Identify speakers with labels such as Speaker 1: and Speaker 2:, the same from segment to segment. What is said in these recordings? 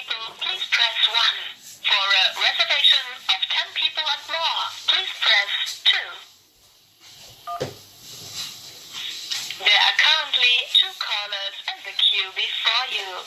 Speaker 1: people, please press 1. For a reservation of 10 people and more, please press 2. There are currently 2 callers in the queue before you.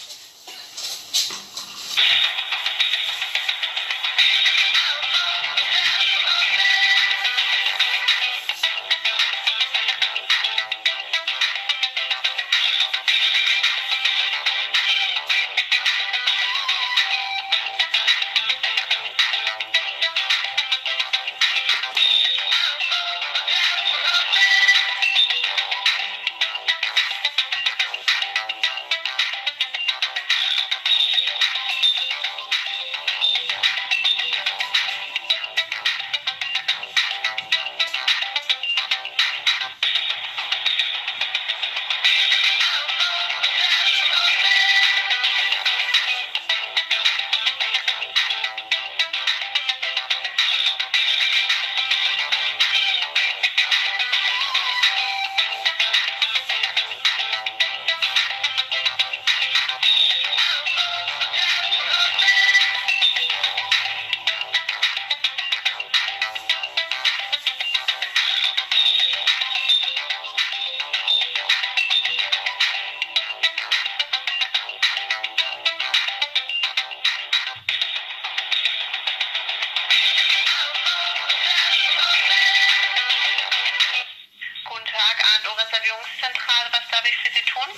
Speaker 1: Reservierungszentrale, was darf ich für Sie tun?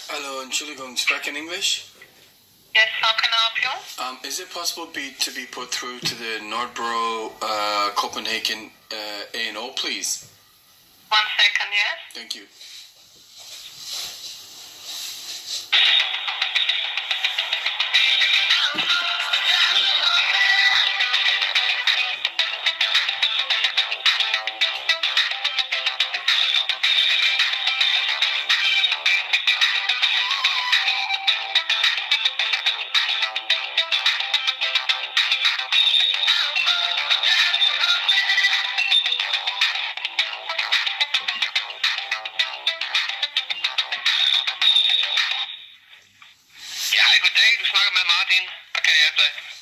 Speaker 2: Hello, Entschuldigung, speak in English?
Speaker 1: Yes, how can I help you?
Speaker 2: Is it possible to be put through to the Nordbro Copenhagen A&O, please?
Speaker 1: 1 second, yes?
Speaker 2: Thank you.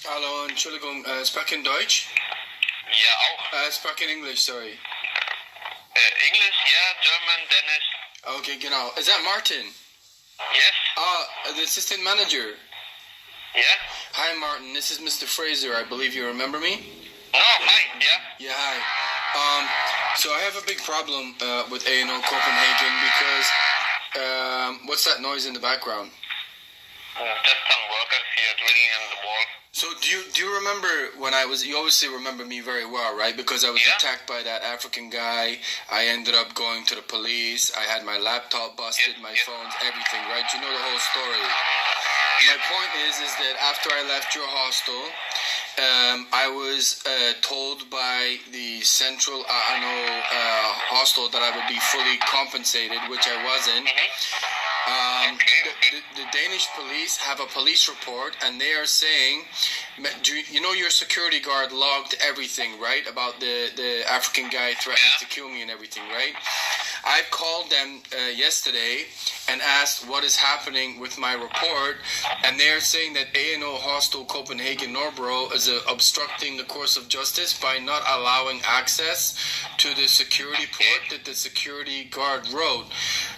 Speaker 2: Hallo, Entschuldigung, speak in Deutsch?
Speaker 3: Ja, auch.
Speaker 2: Speak in English, sorry.
Speaker 3: English, yeah, German, Danish.
Speaker 2: Okay, genau. Is that Martin?
Speaker 3: Yes.
Speaker 2: The assistant manager.
Speaker 3: Yeah.
Speaker 2: Hi, Martin. This is Mr. Fraser. I believe you remember me?
Speaker 3: No, hi, yeah.
Speaker 2: Yeah, hi. So I have a big problem with A&O Copenhagen because what's that noise in the background?
Speaker 3: Just some workers here drilling in the wall.
Speaker 2: So do you remember when you obviously remember me very well, right? Because I was attacked by that African guy. I ended up going to the police. I had my laptop busted, my phones, everything, right? You know the whole story. My point is that after I left your hostel, I was told by the central hostel that I would be fully compensated, which I wasn't. The Danish police have a police report, and they are saying, you know, your security guard logged everything, right, about the African guy threatening to kill me and everything, right? I called them yesterday and asked what is happening with my report, and they're saying that A&O Hostel Copenhagen Norbro is obstructing the course of justice by not allowing access to the security port that the security guard wrote.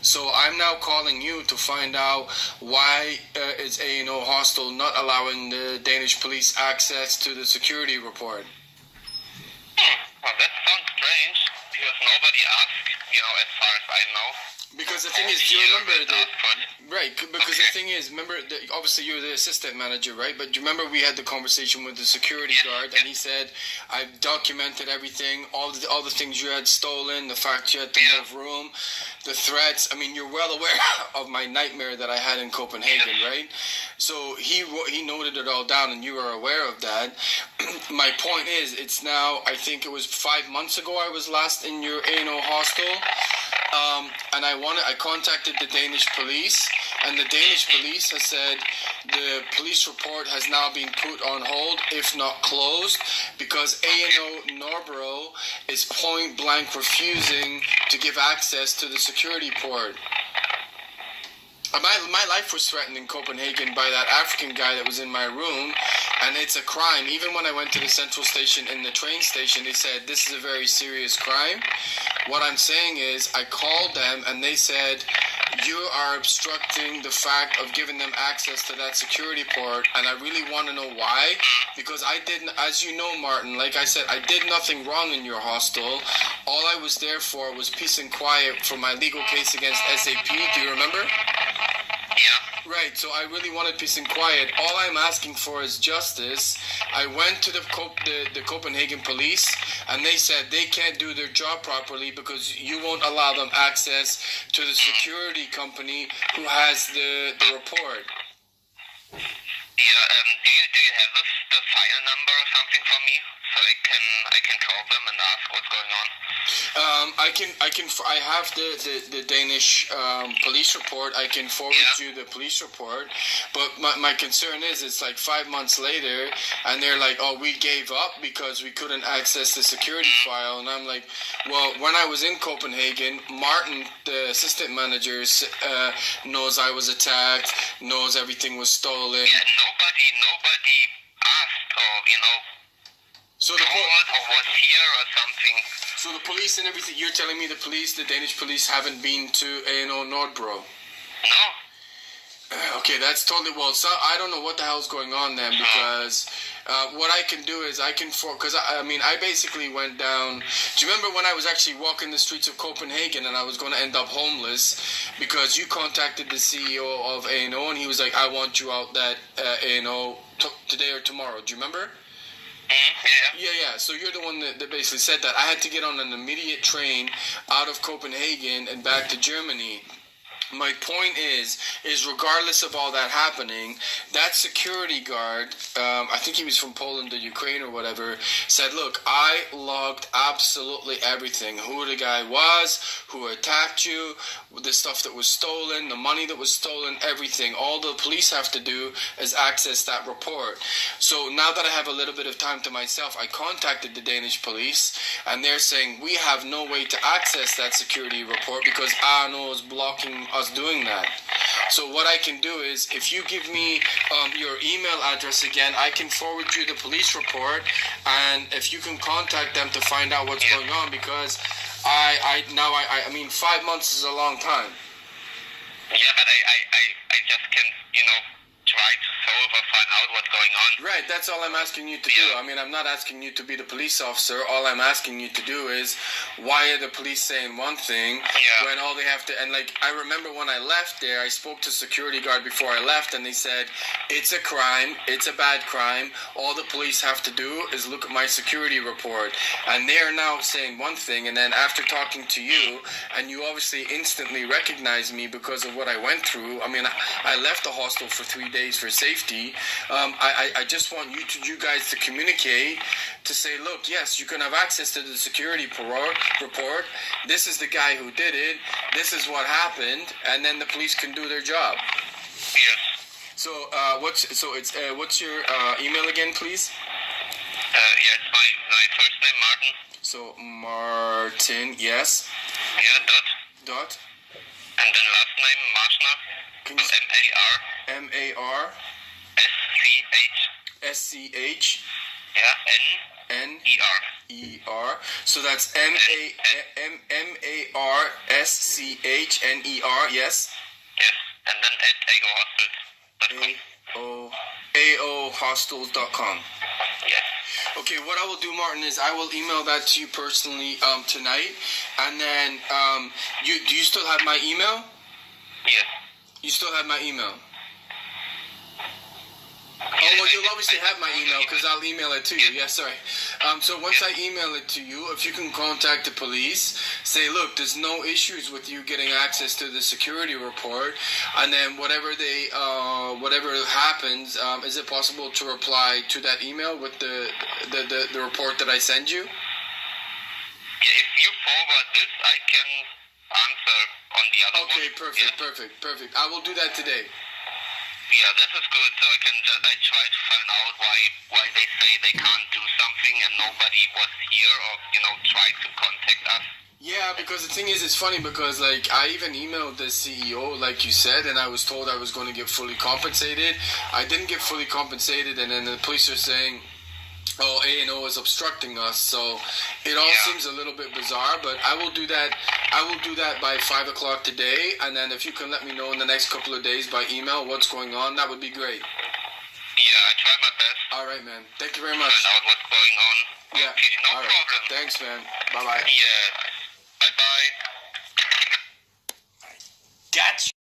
Speaker 2: So I'm now calling you to find out why is A&O Hostel not allowing the Danish police access to the security report.
Speaker 3: Well, that sounds strange, because nobody asked, you know, as far as I know.
Speaker 2: Because the thing is, do you remember because the thing is, remember, obviously you're the assistant manager, right? But do you remember we had the conversation with the security guard, and he said, I've documented everything, all the things you had stolen, the fact you had to move room, the threats. I mean, you're well aware of my nightmare that I had in Copenhagen, right? So he noted it all down, and you are aware of that. My point is, it's now, I think it was 5 months ago I was last in your A&O hostel. And I contacted the Danish police, and the Danish police has said the police report has now been put on hold, if not closed, because A&O Norbro is point blank refusing to give access to the security port. My life was threatened in Copenhagen by that African guy that was in my room, and it's a crime. Even when I went to the central station in the train station, they said this is a very serious crime. What I'm saying is I called them and they said you are obstructing the fact of giving them access to that security port, and I really want to know why, because I didn't, as you know, Martin, like I said, I did nothing wrong in your hostel. All I was there for was peace and quiet for my legal case against SAP. Do you remember?
Speaker 3: Yeah.
Speaker 2: Right, so I really wanted peace and quiet. All I'm asking for is justice. I went to the Copenhagen police, and they said they can't do their job properly because you won't allow them access to the security company who has the report.
Speaker 3: Yeah, do you have the file number or something for me, so I can call them and ask what's going on?
Speaker 2: I have the Danish police report. I can forward you the police report, but my concern is it's like 5 months later, and they're like, oh, we gave up because we couldn't access the security file, and I'm like, well, when I was in Copenhagen, Martin, the assistant manager, knows I was attacked, knows everything was stolen.
Speaker 3: Yeah, nobody asked or,
Speaker 2: so
Speaker 3: called or was here or something.
Speaker 2: So the police and everything, you're telling me the Danish police haven't been to A&O Nordbro?
Speaker 3: No.
Speaker 2: Okay, that's totally, well, so I don't know what the hell's going on then, because what I can do is because I basically went down, do you remember when I was actually walking the streets of Copenhagen and I was going to end up homeless because you contacted the CEO of A&O and he was like, I want you out that A&O today or tomorrow, do you remember? Yeah. So you're the one that basically said that. I had to get on an immediate train out of Copenhagen and back to Germany. My point is regardless of all that happening, that security guard, I think he was from Poland or Ukraine or whatever, said, look, I logged absolutely everything. Who the guy was, who attacked you, the stuff that was stolen, the money that was stolen, everything. All the police have to do is access that report. So now that I have a little bit of time to myself, I contacted the Danish police, and they're saying we have no way to access that security report because ANO is blocking us doing that. So what I can do is, if you give me your email address again, I can forward you the police report, and if you can contact them to find out what's going on, because I mean 5 months is a long time.
Speaker 3: Yeah, but I just can, try to solve or find out what's going on.
Speaker 2: Right, that's all I'm asking you to do. I mean, I'm not asking you to be the police officer. All I'm asking you to do is, why are the police saying one thing when all they have to, and like, I remember when I left there, I spoke to security guard before I left, and they said, it's a crime, it's a bad crime, all the police have to do is look at my security report. And they are now saying one thing, and then after talking to you, and you obviously instantly recognized me because of what I went through. I mean, I left the hostel for 3 days for safety. I just want you guys to communicate to say, look, yes, you can have access to the security report. This is the guy who did it. This is what happened, and then the police can do their job.
Speaker 3: Yes.
Speaker 2: So what's your email again, please?
Speaker 3: It's my first name, Martin.
Speaker 2: So Martin, yes.
Speaker 3: Yeah,
Speaker 2: Dot.
Speaker 3: And then last name, Marschner.
Speaker 2: Can you
Speaker 3: M-A-R.
Speaker 2: M-A-R.
Speaker 3: S-C-H.
Speaker 2: S-C-H.
Speaker 3: Yeah, N-E-R.
Speaker 2: E-R. So that's M-A-R-S-C-H-N-E-R, yes?
Speaker 3: Yes, and then at
Speaker 2: AOhostels.com.
Speaker 3: Yes.
Speaker 2: Okay, what I will do, Martin, is I will email that to you personally tonight, and then do you still have my email?
Speaker 3: Yes.
Speaker 2: You still have my email? Oh, well, you'll obviously have my email because I'll email it to you. Yeah, sorry. So once I email it to you, if you can contact the police, say, look, there's no issues with you getting access to the security report, and then whatever happens, is it possible to reply to that email with the report that I send you?
Speaker 3: Yeah, if you forward this, I can answer on the other one.
Speaker 2: Okay, perfect. I will do that today.
Speaker 3: Yeah, this is good. So I try to find out why they say they can't do something and nobody was here or tried to contact us.
Speaker 2: Yeah, because the thing is, it's funny because like I even emailed the CEO, like you said, and I was told I was going to get fully compensated. I didn't get fully compensated, and then the police are saying, "Oh, A&O is obstructing us." So it all seems a little bit bizarre, but I will do that. I will do that by 5 o'clock today, and then if you can let me know in the next couple of days by email what's going on, that would be great.
Speaker 3: Yeah, I try my best.
Speaker 2: All right, man. Thank you very much.
Speaker 3: Find out what's going on.
Speaker 2: Yeah.
Speaker 3: Okay, no
Speaker 2: All right.
Speaker 3: problem.
Speaker 2: Thanks, man. Bye-bye.
Speaker 3: Yeah. Bye-bye.
Speaker 2: Gotcha.